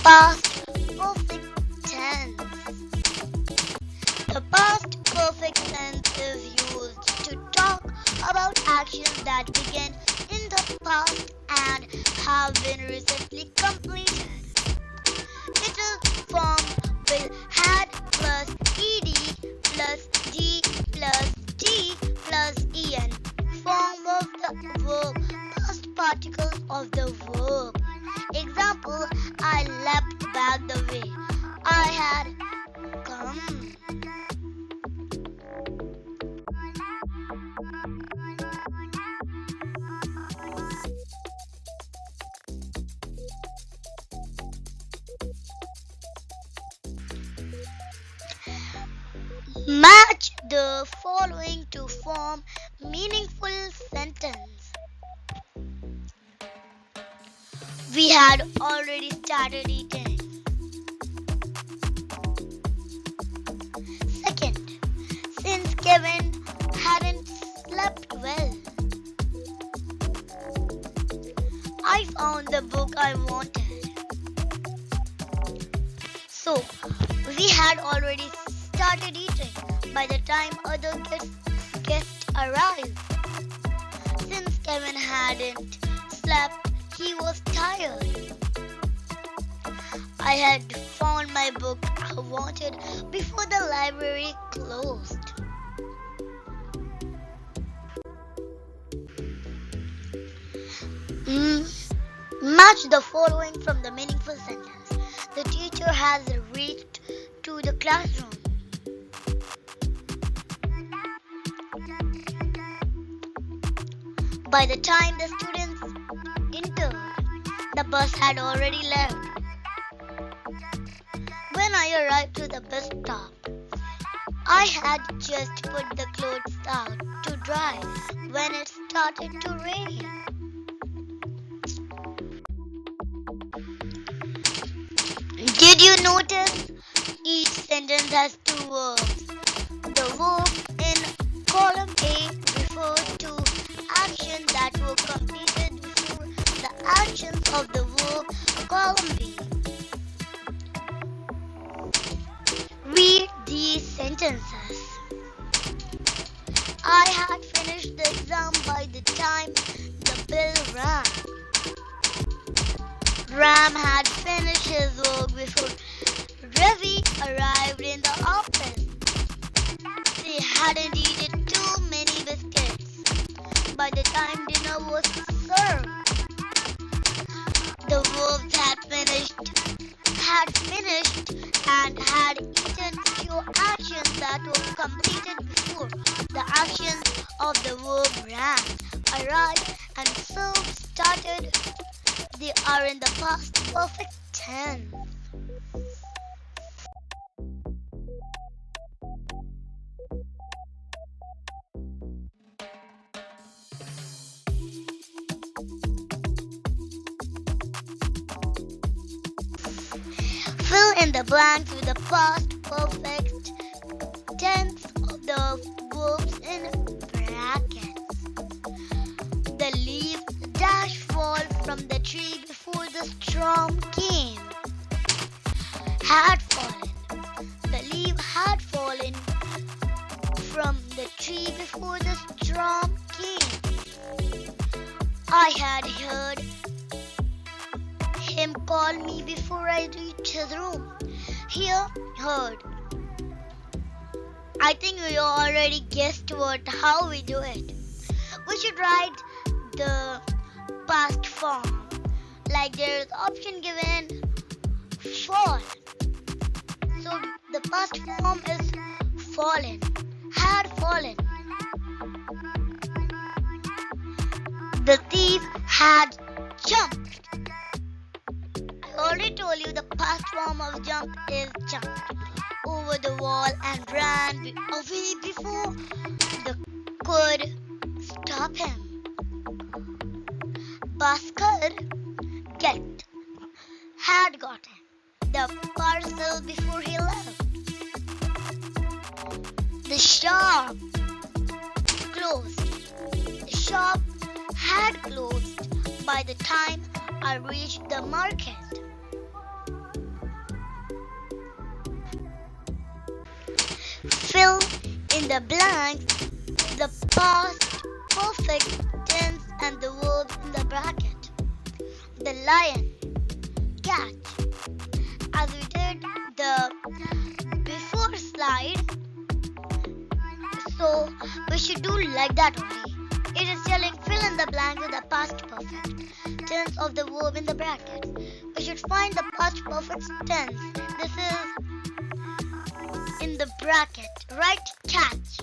Past perfect tense. The past perfect tense is used to talk about actions that began in the past and have been recently completed. It is formed with had plus ed plus d plus t plus en. Form of the verb, past particles of the verb. Example, I leapt back the way I had come. Match the following to form meaningful sentence. We had already started eating. Second, since Kevin hadn't slept well. I found the book I wanted. So, we had already started eating by the time other guests arrived. Since Kevin hadn't slept, he was tired. I had found my book I wanted before the library closed. Match the following from the meaningful sentence. The teacher has reached to the classroom. By the time the students entered, the bus had already left. When I arrived to the bus stop, I had just put the clothes out to dry when it started to rain. Did you notice each sentence has two verbs? The verb in column A refers to actions that were completed before the actions of the verb column B. Read these sentences. I had finished the exam by the time the bell rang. Ram had finished his work before Ravi arrived in the office. They hadn't eaten too many biscuits by the time dinner was served. The verbs had finished, and had eaten few actions that were completed before the actions of the verb ran, arrived, and served started. They are in the past perfect tense. Fill in the blanks with the past perfect tense of the verbs in brackets. The leaves dash fall from the tree before the storm came. Had fallen. The leaf had fallen from the tree before the storm came. I had heard him call me before I reached his room. Here, heard. I think you already guessed how we do it. We should write the past form. Like there is option given fall. So the past form is fallen. Had fallen. The thief had jumped. I already told you the past form of jump is jumped over the wall and ran away before they could stop him. Bhaskar had gotten the parcel before he left. The shop closed. The shop had closed by the time I reached the market. Fill in the blanks, the past perfect tense and the verbs in the bracket. The lion, catch. As we did the before slide, so we should do like that only. It is telling fill in the blanks with the past perfect tense of the verb in the bracket. We should find the past perfect tense. This is in the bracket. Right, catch.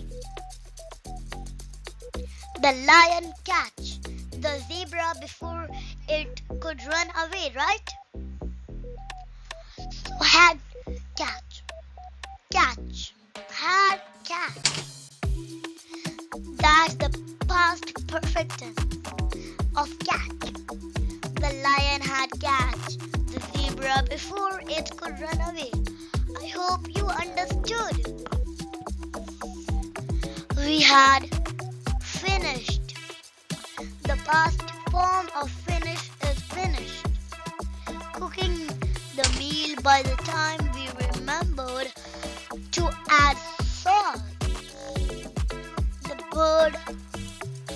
The lion catch. The zebra before it could run away, right? So had catch. Catch. Had catch. That's the past perfect tense of catch. The lion had catch the zebra before it could run away. I hope you understood. We had finished. The past form of finish is finished. Cooking the meal by the time we remembered to add salt. The bird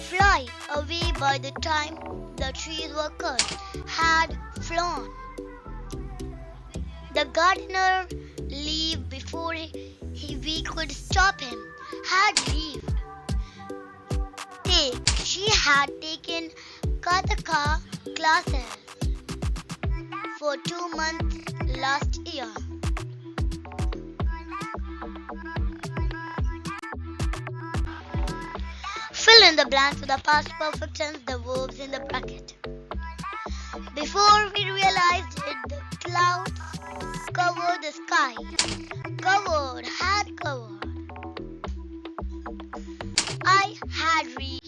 fly away by the time the trees were cut, had flown. The gardener leave before we could stop him, had leaved. Take, she had taken Kathaka classes for 2 months last year. Fill in the blanks with the past perfect tense, the verbs in the bracket. Before we realized it, the clouds covered the sky. Covered, had covered. I had reached.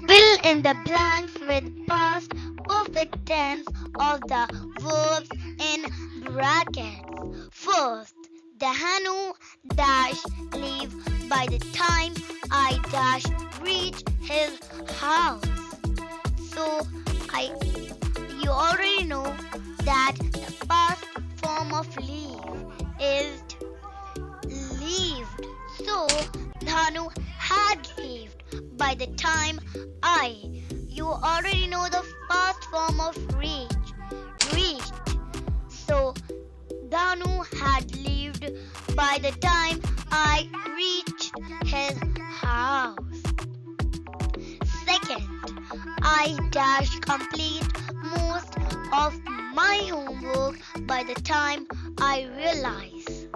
Fill in the blanks with past perfect tense of the verbs in brackets. First, the Hanu dash leave by the time I dash reach his house. So you already know that the past form of leave is leaved. So Hanu had leaved by the time you already know the past form of reached. So Janu had lived by the time I reached his house. Second, I dash complete most of my homework by the time I realize.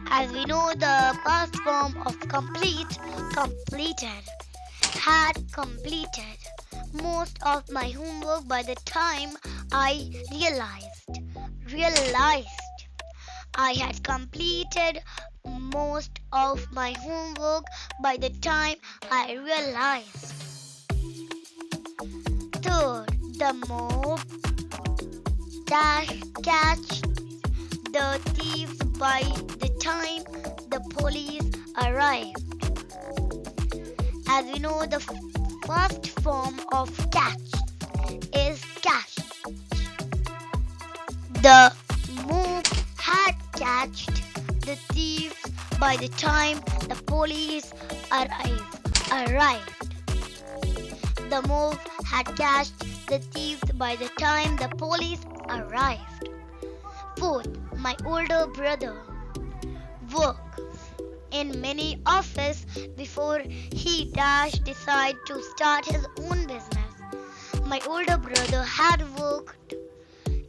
As we know, the past form of complete, completed. Had completed most of my homework by the time I realized. I had completed most of my homework by the time I realized. Third, the mob dash catch the thieves by the time the police arrived. As we know, the first form of catch is catch. The mob had catched the thieves by the time the police arrived. The mob had catched the thieves by the time the police arrived. Fourth, my older brother works in many offices before he decided to start his own business. My older brother had worked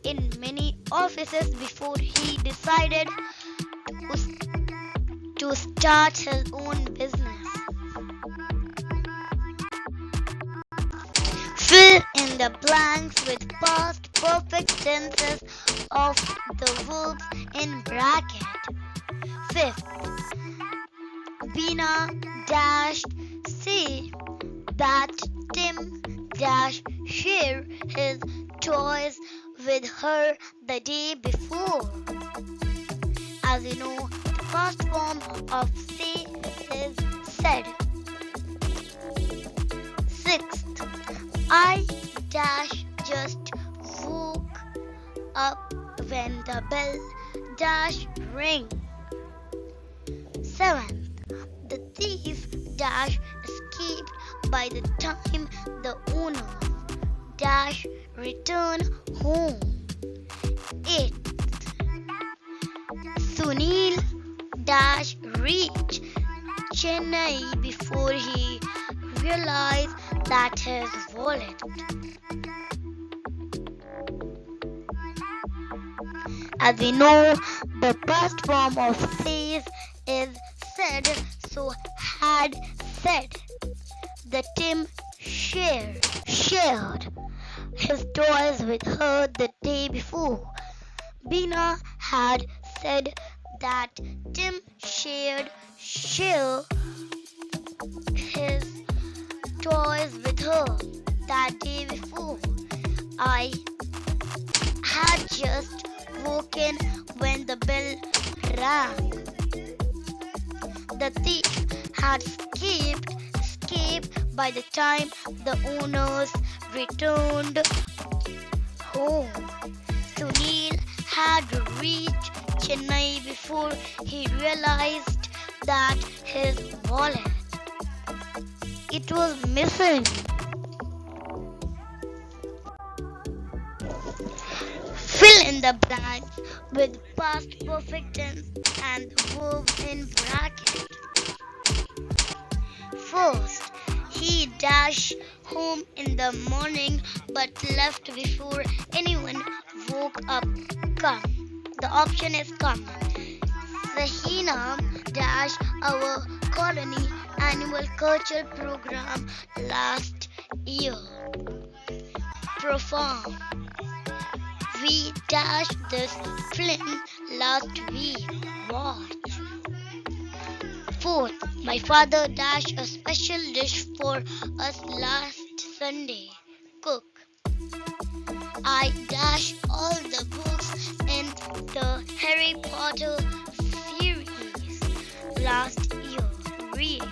in many offices before he decided to start his own business. Fill in the blanks with past perfect tenses of the verbs in bracket. Fifth, Bina say that Tim share his toys with her the day before. As you know, the first form of say is said. Sixth, I just woke up when the bell rang. Seventh, the thief escaped by the time the owner returned home. Eighth, Sunil reached Chennai before he realized that his wallet. As we know, the past form of says is said, so had said. The Tim shared his toys with her the day before. Bina had said that Tim shared his toys with her that day before. I had just woken when the bell rang. The thief had escaped by the time the owners returned home. Sunil had reached Chennai before he realized that his wallet was missing. Fill in the blanks with past perfect tense and verb in bracket. First, he dashed home in the morning but left before anyone woke up. Come. The option is come. Sahina dashed our colony annual culture program last year. Perform. We dashed this film last week. Watch. Fourth, my father dashed a special dish for us last Sunday. Cook. I dashed all the books in the Harry Potter series last year. Read.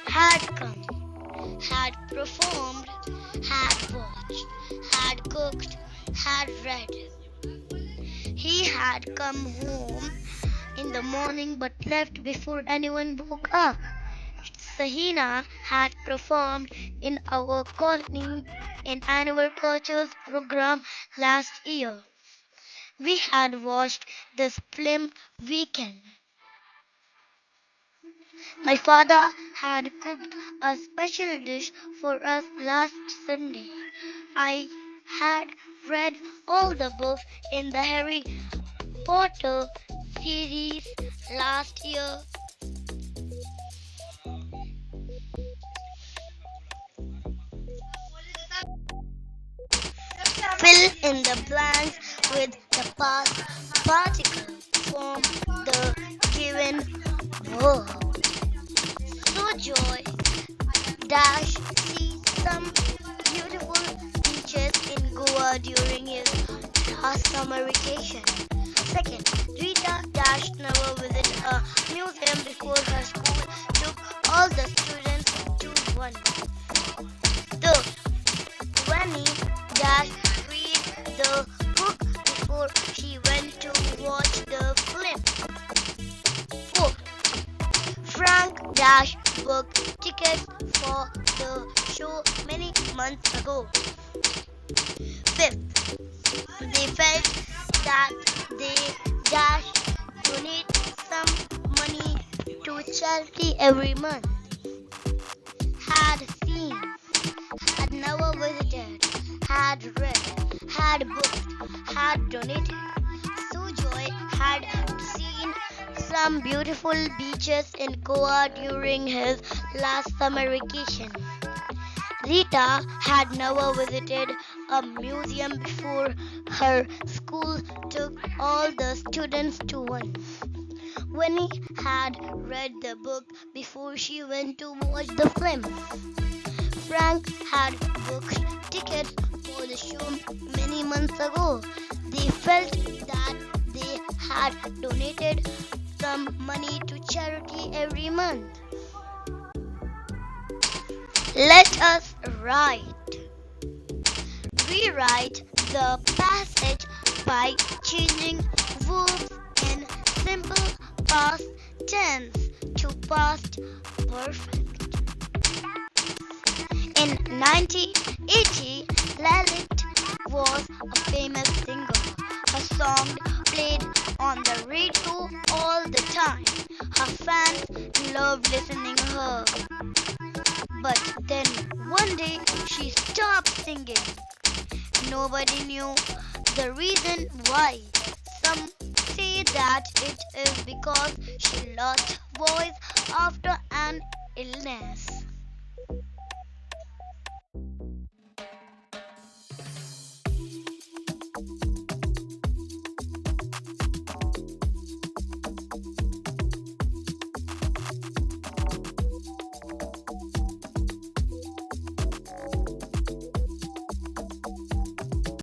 Had come. Had performed. Had watched. Had cooked. Had read. He had come home in the morning but left before anyone woke up. Sahina had performed in our colony in annual cultures program last year. We had watched this film weekend. My father had cooked a special dish for us last Sunday. I had read all the books in the Harry Potter series last year. Fill in the blanks with the past particle from the given verb. So Joy dash sees some beautiful beaches in Goa during his last summer vacation. Second, Rita dash never visited a museum before her school took all the students to one. Third, Granny dash read the book before she went to watch the film. Fourth, Frank dash booked tickets for the show many months ago. Fifth, they felt that they dash donate some money to charity every month. Had seen, had never visited, had read, had booked, had donated. Sujoy had seen some beautiful beaches in Goa during his last summer vacation. Rita had never visited a museum before her school took all the students to one. Winnie had read the book before she went to watch the film. Frank had booked tickets for the show many months ago. They felt that they had donated some money to charity every month. Let us write. Rewrite the passage by changing verbs in simple past tense to past perfect. In 1980, Lalit was a famous singer. Her song played on the radio all the time. Her fans loved listening to her. But then one day she stopped singing. Nobody knew the reason why. Some say that it is because she lost voice after an illness.